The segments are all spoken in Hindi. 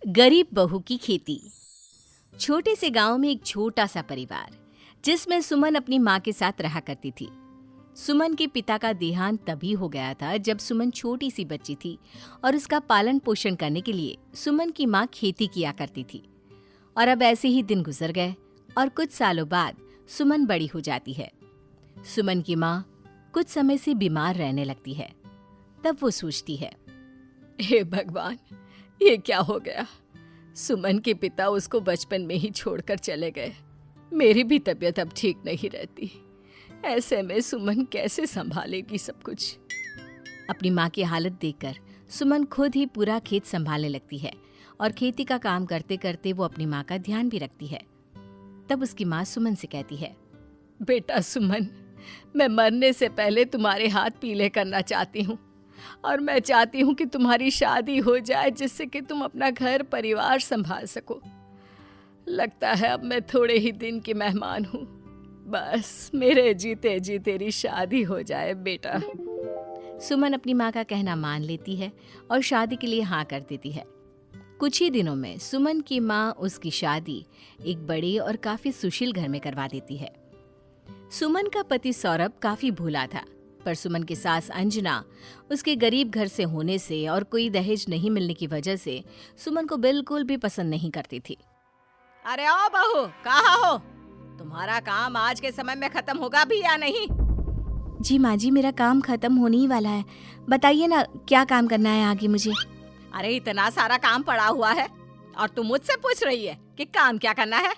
गरीब बहू की खेती। छोटे से गांव में एक छोटा सा परिवार, जिसमें सुमन अपनी माँ के साथ रहा करती थी। सुमन के पिता का देहांत तभी हो गया था जब सुमन छोटी सी बच्ची थी और उसका पालन पोषण करने के लिए सुमन की माँ खेती किया करती थी। और अब ऐसे ही दिन गुजर गए और कुछ सालों बाद सुमन बड़ी हो जाती है। सुमन की माँ कुछ समय से बीमार रहने लगती है। तब वो सोचती है, हे भगवान, ये क्या हो गया। सुमन के पिता उसको बचपन में ही छोड़कर चले गए। मेरी भी तबीयत अब ठीक नहीं रहती। ऐसे में सुमन कैसे संभालेगी सब कुछ। अपनी माँ की हालत देखकर सुमन खुद ही पूरा खेत संभालने लगती है और खेती का काम करते करते वो अपनी माँ का ध्यान भी रखती है। तब उसकी माँ सुमन से कहती है, बेटा सुमन, मैं मरने से पहले तुम्हारे हाथ पीले करना चाहती हूँ और मैं चाहती हूँ कि तुम्हारी शादी हो जाए, जिससे कि तुम अपना घर परिवार संभाल सको। लगता है अब मैं थोड़े ही दिन की मेहमान हूँ। बस मेरे जीते जी तेरी शादी हो जाए बेटा। सुमन अपनी माँ का कहना मान लेती है और शादी के लिए हाँ कर देती है। कुछ ही दिनों में सुमन की माँ उसकी शादी एक बड़े और काफी सुशील घर में करवा देती है। सुमन का पति सौरभ काफी भोला था, पर सुमन की सास अंजना उसके गरीब घर से होने से और कोई दहेज नहीं मिलने की वजह से सुमन को बिल्कुल भी पसंद नहीं करती थी। अरे आओ बहू, कहाँ हो? तुम्हारा काम आज के समय में खत्म होगा भी या नहीं? जी माँ जी, मेरा काम खत्म होने ही वाला है। बताइए ना, क्या काम करना है आगे मुझे? अरे इतना सारा काम पड़ा हुआ है और तुम मुझसे पूछ रही है कि काम क्या करना है?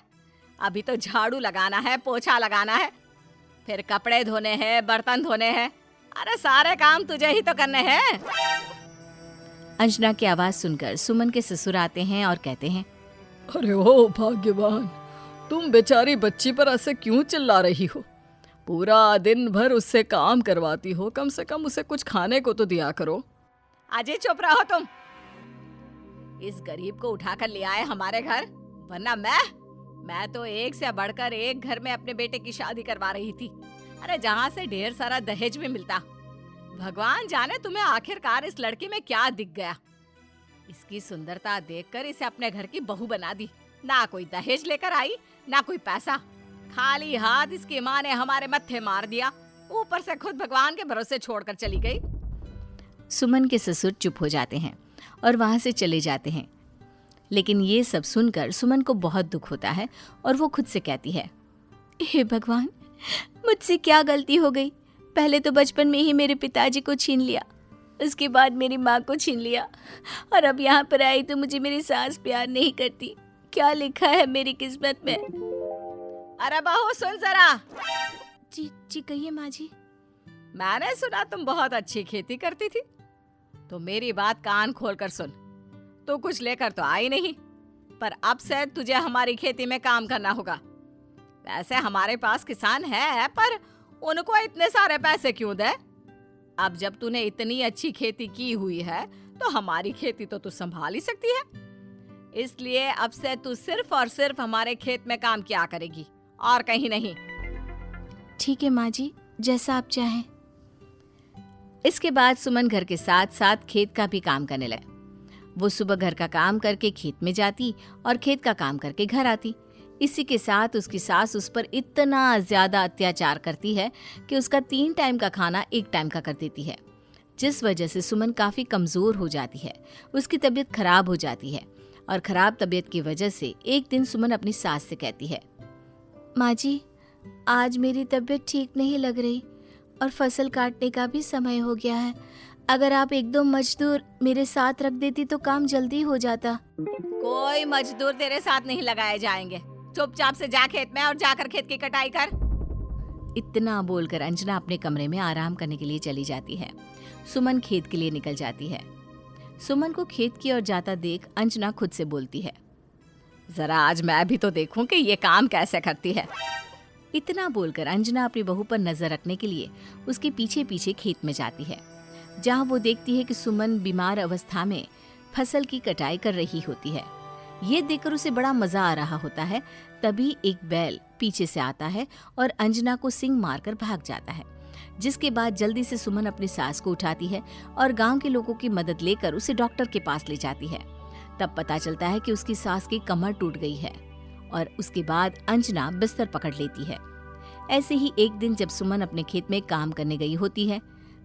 अभी तो झाड़ू लगाना है, पोछा लगाना है, फिर कपड़े धोने हैं, बर्तन धोने हैं। अरे सारे काम तुझे ही तो करने हैं। अंजना की आवाज सुनकर सुमन के ससुर आते हैं और कहते हैं, अरे ओ भाग्यवान, तुम बेचारी बच्ची पर ऐसे क्यों चिल्ला रही हो? पूरा दिन भर उससे काम करवाती हो, कम से कम उसे कुछ खाने को तो दिया करो। अजय चुप रहो तुम। इस गरीब को उठाकर ले आए हमारे घर, वरना मैं तो एक से बढ़कर एक घर में अपने बेटे की शादी करवा रही थी। अरे जहाँ से ढेर सारा दहेज भी मिलता। भगवान जाने तुम्हें आखिरकार इस लड़की में क्या दिख गया। इसकी सुंदरता देखकर इसे अपने घर की बहू बना दी। ना कोई दहेज लेकर आई, ना कोई पैसा। खाली हाथ इसकी माँ ने हमारे मत्थे मार दिया, ऊपर से खुद भगवान के भरोसे छोड़कर चली गई। सुमन के ससुर चुप हो जाते हैं और वहां से चले जाते हैं। लेकिन ये सब सुनकर सुमन को बहुत दुख होता है और वो खुद से कहती है, हे भगवान, मुझसे क्या गलती हो गई। पहले तो बचपन में ही मेरे पिताजी को छीन लिया, उसके बाद मेरी माँ को छीन लिया और अब यहाँ पर आई तो मुझे मेरी सास प्यार नहीं करती। क्या लिखा है मेरी किस्मत में। अरे बहू सुन जरा। जी कहिए माँ जी। मैंने सुना तुम बहुत अच्छी खेती करती थी, तो मेरी बात कान खोलकर सुन। तो कुछ लेकर तो आई नहीं, पर अब से तुझे हमारी खेती में काम करना होगा। वैसे हमारे पास किसान है, पर उनको इतने सारे पैसे क्यों दे? अब जब तूने इतनी अच्छी खेती की हुई है तो हमारी खेती तो तू संभाल ही सकती है। इसलिए अब से तू सिर्फ और सिर्फ हमारे खेत में काम किया करेगी और कहीं नहीं। ठीक है माँ जी, जैसा आप चाहें। इसके बाद सुमन घर के साथ साथ खेत का भी काम करने लगे। वो सुबह घर का काम करके खेत में जाती और खेत का काम करके घर आती। इसी के साथ उसकी सास उस पर इतना ज्यादा अत्याचार करती है कि उसका 3 टाइम का खाना 1 टाइम का कर देती है, जिस वजह से सुमन काफी कमजोर हो जाती है। उसकी तबीयत खराब हो जाती है और खराब तबीयत की वजह से एक दिन सुमन अपनी सास से कहती है, माँ जी, आज मेरी तबीयत ठीक नहीं लग रही और फसल काटने का भी समय हो गया है। अगर आप 1-2 मजदूर मेरे साथ रख देती तो काम जल्दी हो जाता। कोई मजदूर तेरे साथ नहीं लगाए जाएंगे। चुपचाप से जा खेत में और जाकर खेत की कटाई कर। इतना बोलकर अंजना अपने कमरे में आराम करने के लिए चली जाती है। सुमन खेत के लिए निकल जाती है। सुमन को खेत की ओर जाता देख अंजना खुद से बोलती है, जरा आज मैं भी तो देखूं कि ये काम कैसे करती है। इतना बोलकर अंजना अपनी बहू पर नजर रखने के लिए उसके पीछे पीछे खेत में जाती है, जहाँ वो देखती है कि सुमन बीमार अवस्था में फसल की कटाई कर रही होती है। ये देखकर उसे बड़ा मजा आ रहा होता है। तभी एक बैल पीछे से आता है और अंजना को सींग मारकर भाग जाता है, जिसके बाद जल्दी से सुमन अपनी सास को उठाती है और गांव के लोगों की मदद लेकर उसे डॉक्टर के पास ले जाती है। तब पता चलता है कि उसकी सास की कमर टूट गई है और उसके बाद अंजना बिस्तर पकड़ लेती है। ऐसे ही एक दिन जब सुमन अपने खेत में काम करने गई होती है,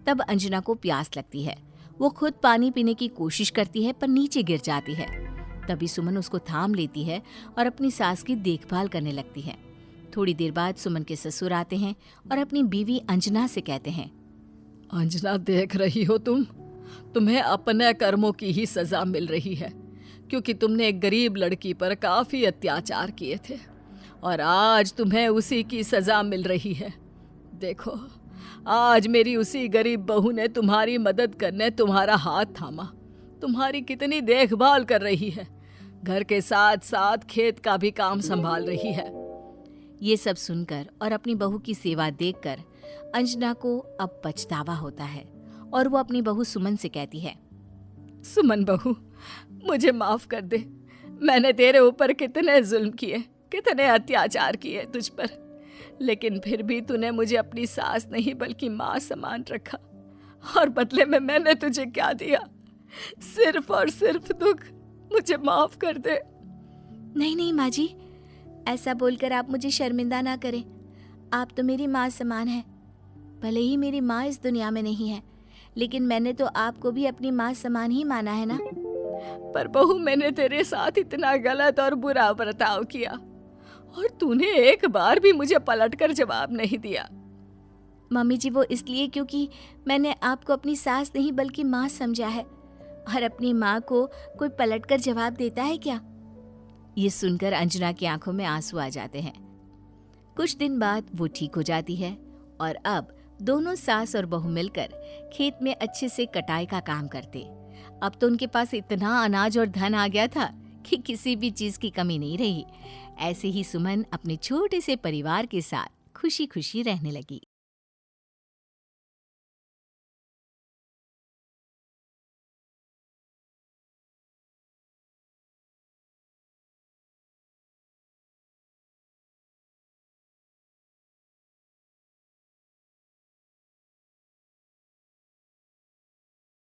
तब अंजना को प्यास लगती है। वो खुद पानी पीने की कोशिश करती है पर नीचे गिर जाती है। तभी सुमन उसको थाम लेती है और अपनी सास की देखभाल करने लगती है। थोड़ी देर बाद सुमन के ससुर आते हैं और अपनी बीवी अंजना से कहते हैं, अंजना, देख रही हो तुम्हें अपने कर्मों की ही सजा मिल रही है, क्योंकि तुमने एक गरीब लड़की पर काफी अत्याचार किए थे और आज तुम्हें उसी की सजा मिल रही है। देखो, आज मेरी उसी गरीब बहू ने तुम्हारी मदद करने तुम्हारा हाथ थामा, तुम्हारी कितनी देखभाल कर रही है, घर के साथ साथ खेत का भी काम संभाल रही है। ये सब सुनकर और अपनी बहू की सेवा देखकर अंजना को अब पछतावा होता है और वो अपनी बहू सुमन से कहती है, सुमन बहू, मुझे माफ कर दे। मैंने तेरे ऊपर कितने जुल्म किए, कितने अत्याचार किए तुझ पर, लेकिन फिर भी तूने मुझे अपनी सास नहीं बल्कि माँ समान रखा, और बदले में मैंने तुझे क्या दिया? सिर्फ और सिर्फ दुख। मुझे माफ कर दे। नहीं नहीं माँ जी, ऐसा बोलकर आप मुझे शर्मिंदा ना करें। आप तो मेरी माँ समान है। भले ही मेरी माँ इस दुनिया में नहीं है, लेकिन मैंने तो आपको भी अपनी माँ समान ही माना है ना। पर बहू, मैंने तेरे साथ इतना गलत और बुरा बर्ताव किया और तूने एक बार भी मुझे पलटकर जवाब नहीं दिया। मम्मी जी, वो इसलिए क्योंकि मैंने आपको अपनी सास नहीं बल्कि माँ समझा है, और अपनी माँ को कोई पलटकर जवाब देता है क्या? ये सुनकर अंजना की आंखों में आंसू आ जाते हैं। कुछ दिन बाद वो ठीक हो जाती है और अब दोनों सास और बहू मिलकर खेत में अच्छे से कटाई का काम करते। अब तो उनके पास इतना अनाज और धन आ गया था कि किसी भी चीज की कमी नहीं रही। ऐसे ही सुमन अपने छोटे से परिवार के साथ खुशी खुशी रहने लगी।